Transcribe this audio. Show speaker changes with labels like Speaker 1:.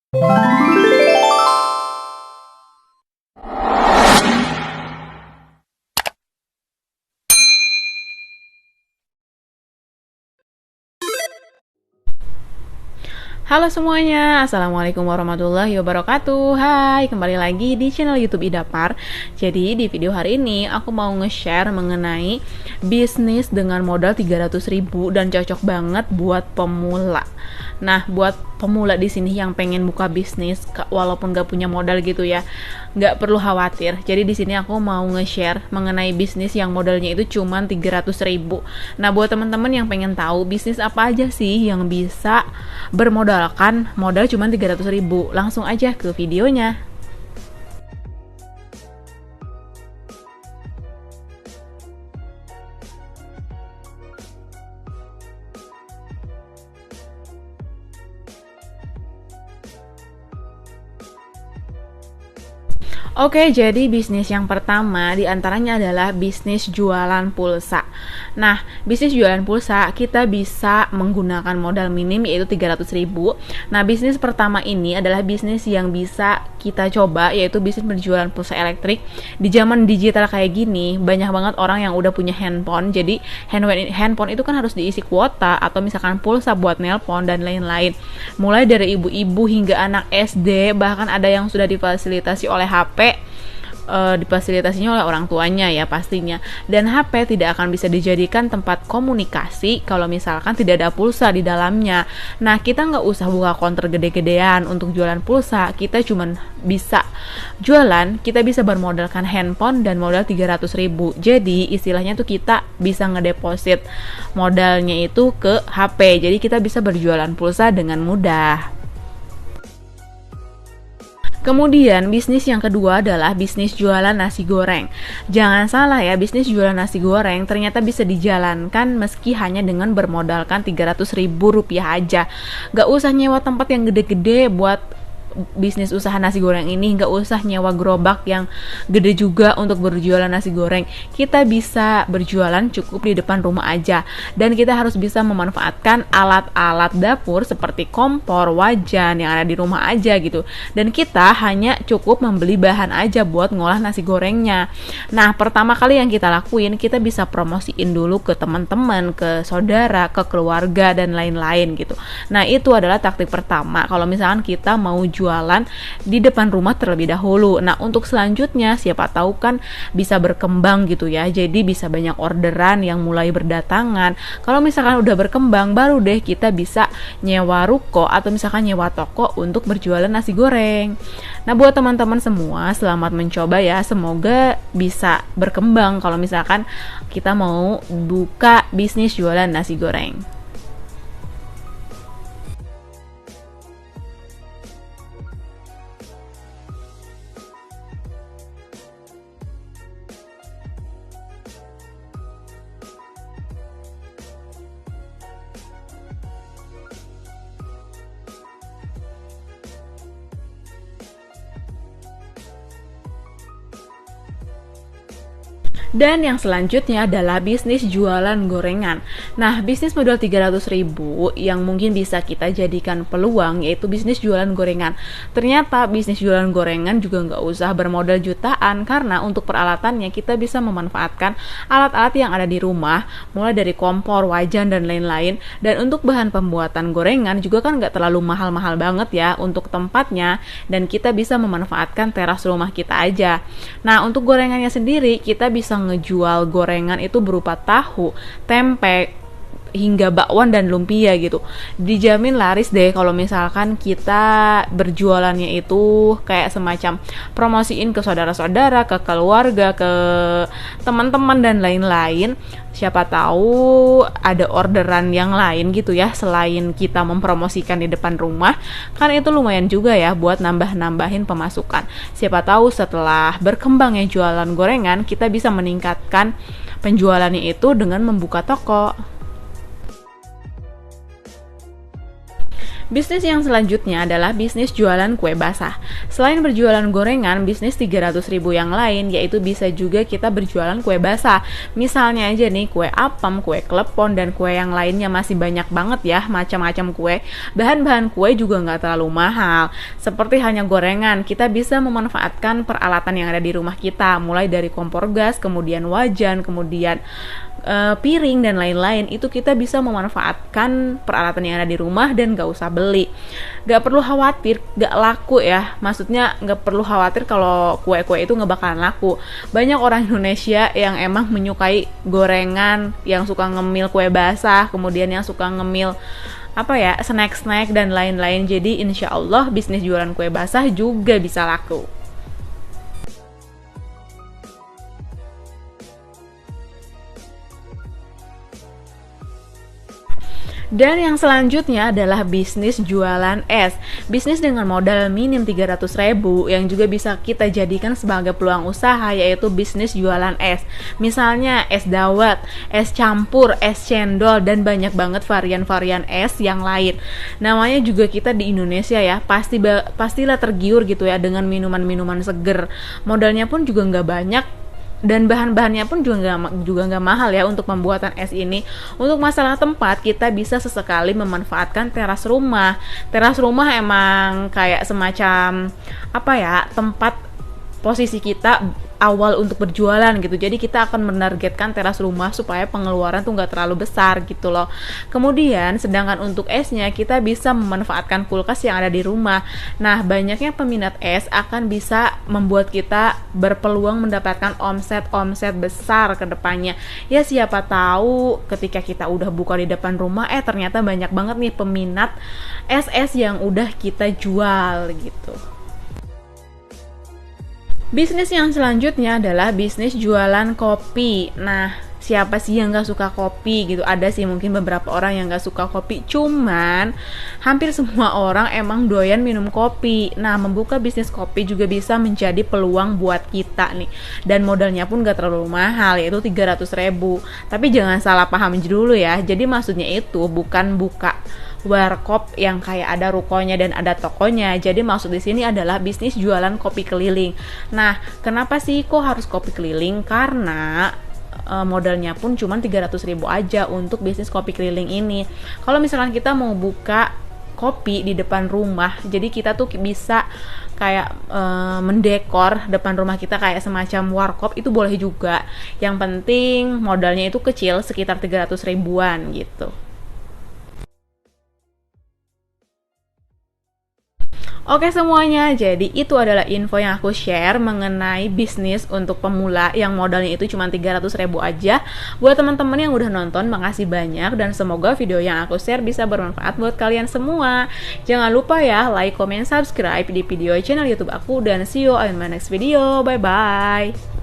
Speaker 1: Halo semuanya, Assalamualaikum warahmatullahi wabarakatuh. Hai, kembali lagi di channel YouTube Idapar. Jadi di video hari ini aku mau nge-share mengenai bisnis dengan modal 300.000 dan cocok banget buat pemula. Nah, buat pemula di sini yang pengen buka bisnis walaupun gak punya modal gitu ya, nggak perlu khawatir. Jadi di sini aku mau nge-share mengenai bisnis yang modalnya itu cuman 300.000. Nah, buat teman-teman yang pengen tahu bisnis apa aja sih yang bisa bermodalkan modal cuman 300.000, langsung aja ke videonya. Oke, jadi bisnis yang pertama diantaranya adalah bisnis jualan pulsa. Nah, bisnis jualan pulsa kita bisa menggunakan modal minim yaitu 300.000. Nah, bisnis pertama ini adalah bisnis yang bisa kita coba yaitu bisnis berjualan pulsa elektrik. Di zaman digital kayak gini, banyak banget orang yang udah punya handphone. Jadi, handphone itu kan harus diisi kuota atau misalkan pulsa buat nelpon dan lain-lain. Mulai dari ibu-ibu hingga anak SD, bahkan ada yang sudah difasilitasi oleh HP, difasilitasinya oleh orang tuanya ya pastinya. Dan HP tidak akan bisa dijadikan tempat komunikasi kalau misalkan tidak ada pulsa di dalamnya. Nah, kita nggak usah buka counter gede-gedean untuk jualan pulsa. Kita cuman bisa jualan, kita bisa bermodalkan handphone dan modal 300.000. Jadi istilahnya tuh kita bisa ngedeposit modalnya itu ke HP. Jadi kita bisa berjualan pulsa dengan mudah. Kemudian bisnis yang kedua adalah bisnis jualan nasi goreng. Jangan salah ya, bisnis jualan nasi goreng ternyata bisa dijalankan meski hanya dengan bermodalkan 300.000 rupiah aja. Gak usah nyewa tempat yang gede-gede buat bisnis usaha nasi goreng ini, nggak usah nyewa gerobak yang gede juga untuk berjualan nasi goreng. Kita bisa berjualan cukup di depan rumah aja, dan kita harus bisa memanfaatkan alat-alat dapur seperti kompor, wajan yang ada di rumah aja gitu, dan kita hanya cukup membeli bahan aja buat ngolah nasi gorengnya. Nah, pertama kali yang kita lakuin, kita bisa promosiin dulu ke teman-teman, ke saudara, ke keluarga dan lain-lain gitu. Nah, itu adalah taktik pertama kalau misalkan kita mau jualan di depan rumah terlebih dahulu. Nah, untuk selanjutnya siapa tahu kan bisa berkembang gitu ya. Jadi bisa banyak orderan yang mulai berdatangan. Kalau misalkan udah berkembang, baru deh kita bisa nyewa ruko atau misalkan nyewa toko untuk berjualan nasi goreng. Nah, buat teman-teman semua, selamat mencoba ya. Semoga bisa berkembang kalau misalkan kita mau buka bisnis jualan nasi goreng. Dan yang selanjutnya adalah bisnis jualan gorengan. Nah, bisnis modal 300.000 yang mungkin bisa kita jadikan peluang yaitu bisnis jualan gorengan. Ternyata bisnis jualan gorengan juga nggak usah bermodal jutaan, karena untuk peralatannya kita bisa memanfaatkan alat-alat yang ada di rumah, mulai dari kompor, wajan, dan lain-lain. Dan untuk bahan pembuatan gorengan juga kan nggak terlalu mahal-mahal banget ya untuk tempatnya, dan kita bisa memanfaatkan teras rumah kita aja. Nah, untuk gorengannya sendiri kita bisa ngejual gorengan itu berupa tahu, tempe, hingga bakwan dan lumpia gitu. Dijamin laris deh kalau misalkan kita berjualannya itu kayak semacam promosiin ke saudara-saudara, ke keluarga, ke teman-teman dan lain-lain. Siapa tahu ada orderan yang lain gitu ya selain kita mempromosikan di depan rumah. Kan itu lumayan juga ya buat nambah-nambahin pemasukan. Siapa tahu setelah berkembangnya jualan gorengan, kita bisa meningkatkan penjualannya itu dengan membuka toko. Bisnis yang selanjutnya adalah bisnis jualan kue basah. Selain berjualan gorengan, bisnis 300.000 yang lain yaitu bisa juga kita berjualan kue basah. Misalnya aja nih kue apem, kue klepon, dan kue yang lainnya masih banyak banget ya macam-macam kue. Bahan-bahan kue juga nggak terlalu mahal. Seperti hanya gorengan, kita bisa memanfaatkan peralatan yang ada di rumah kita, mulai dari kompor gas, kemudian wajan, kemudian piring dan lain-lain. Itu kita bisa memanfaatkan peralatan yang ada di rumah dan gak usah beli. Gak perlu khawatir gak laku ya, maksudnya gak perlu khawatir kalau kue-kue itu gak bakalan laku. Banyak orang Indonesia yang emang menyukai gorengan, yang suka ngemil kue basah, kemudian yang suka ngemil snack-snack dan lain-lain. Jadi insya Allah bisnis jualan kue basah juga bisa laku. Dan yang selanjutnya adalah bisnis jualan es. Bisnis dengan modal minim 300.000 yang juga bisa kita jadikan sebagai peluang usaha, yaitu bisnis jualan es. Misalnya es dawet, es campur, es cendol, dan banyak banget varian-varian es yang lain. Namanya juga kita di Indonesia ya, pastilah tergiur gitu ya dengan minuman-minuman seger. Modalnya pun juga nggak banyak, dan bahan-bahannya pun juga nggak mahal ya untuk pembuatan es ini. Untuk masalah tempat, kita bisa sesekali memanfaatkan teras rumah. Teras rumah emang kayak semacam tempat posisi kita awal untuk berjualan gitu. Jadi kita akan menargetkan teras rumah supaya pengeluaran tuh nggak terlalu besar gitu loh. Kemudian sedangkan untuk esnya, kita bisa memanfaatkan kulkas yang ada di rumah. Nah, banyaknya peminat es akan bisa membuat kita berpeluang mendapatkan omset besar ke depannya. Ya siapa tahu ketika kita udah buka di depan rumah, ternyata banyak banget nih peminat es-es yang udah kita jual gitu. Bisnis yang selanjutnya adalah bisnis jualan kopi. Nah, siapa sih yang gak suka kopi gitu? Ada sih mungkin beberapa orang yang gak suka kopi, cuman hampir semua orang emang doyan minum kopi. Nah, membuka bisnis kopi juga bisa menjadi peluang buat kita nih. Dan modalnya pun gak terlalu mahal, yaitu 300.000. Tapi jangan salah paham dulu ya. Jadi maksudnya itu bukan buka warkop yang kayak ada rukonya dan ada tokonya. Jadi maksud di sini adalah bisnis jualan kopi keliling. Nah, kenapa sih kok harus kopi keliling? Karena modalnya pun cuma 300.000 aja untuk bisnis kopi keliling ini. Kalau misalkan kita mau buka kopi di depan rumah, jadi kita tuh bisa kayak mendekor depan rumah kita kayak semacam warkop, itu boleh juga. Yang penting modalnya itu kecil, sekitar 300.000-an gitu. Oke semuanya, jadi itu adalah info yang aku share mengenai bisnis untuk pemula yang modalnya itu cuma 300.000 aja. Buat teman-teman yang udah nonton, makasih banyak dan semoga video yang aku share bisa bermanfaat buat kalian semua. Jangan lupa ya, like, comment, subscribe di video channel YouTube aku, dan see you on my next video. Bye-bye.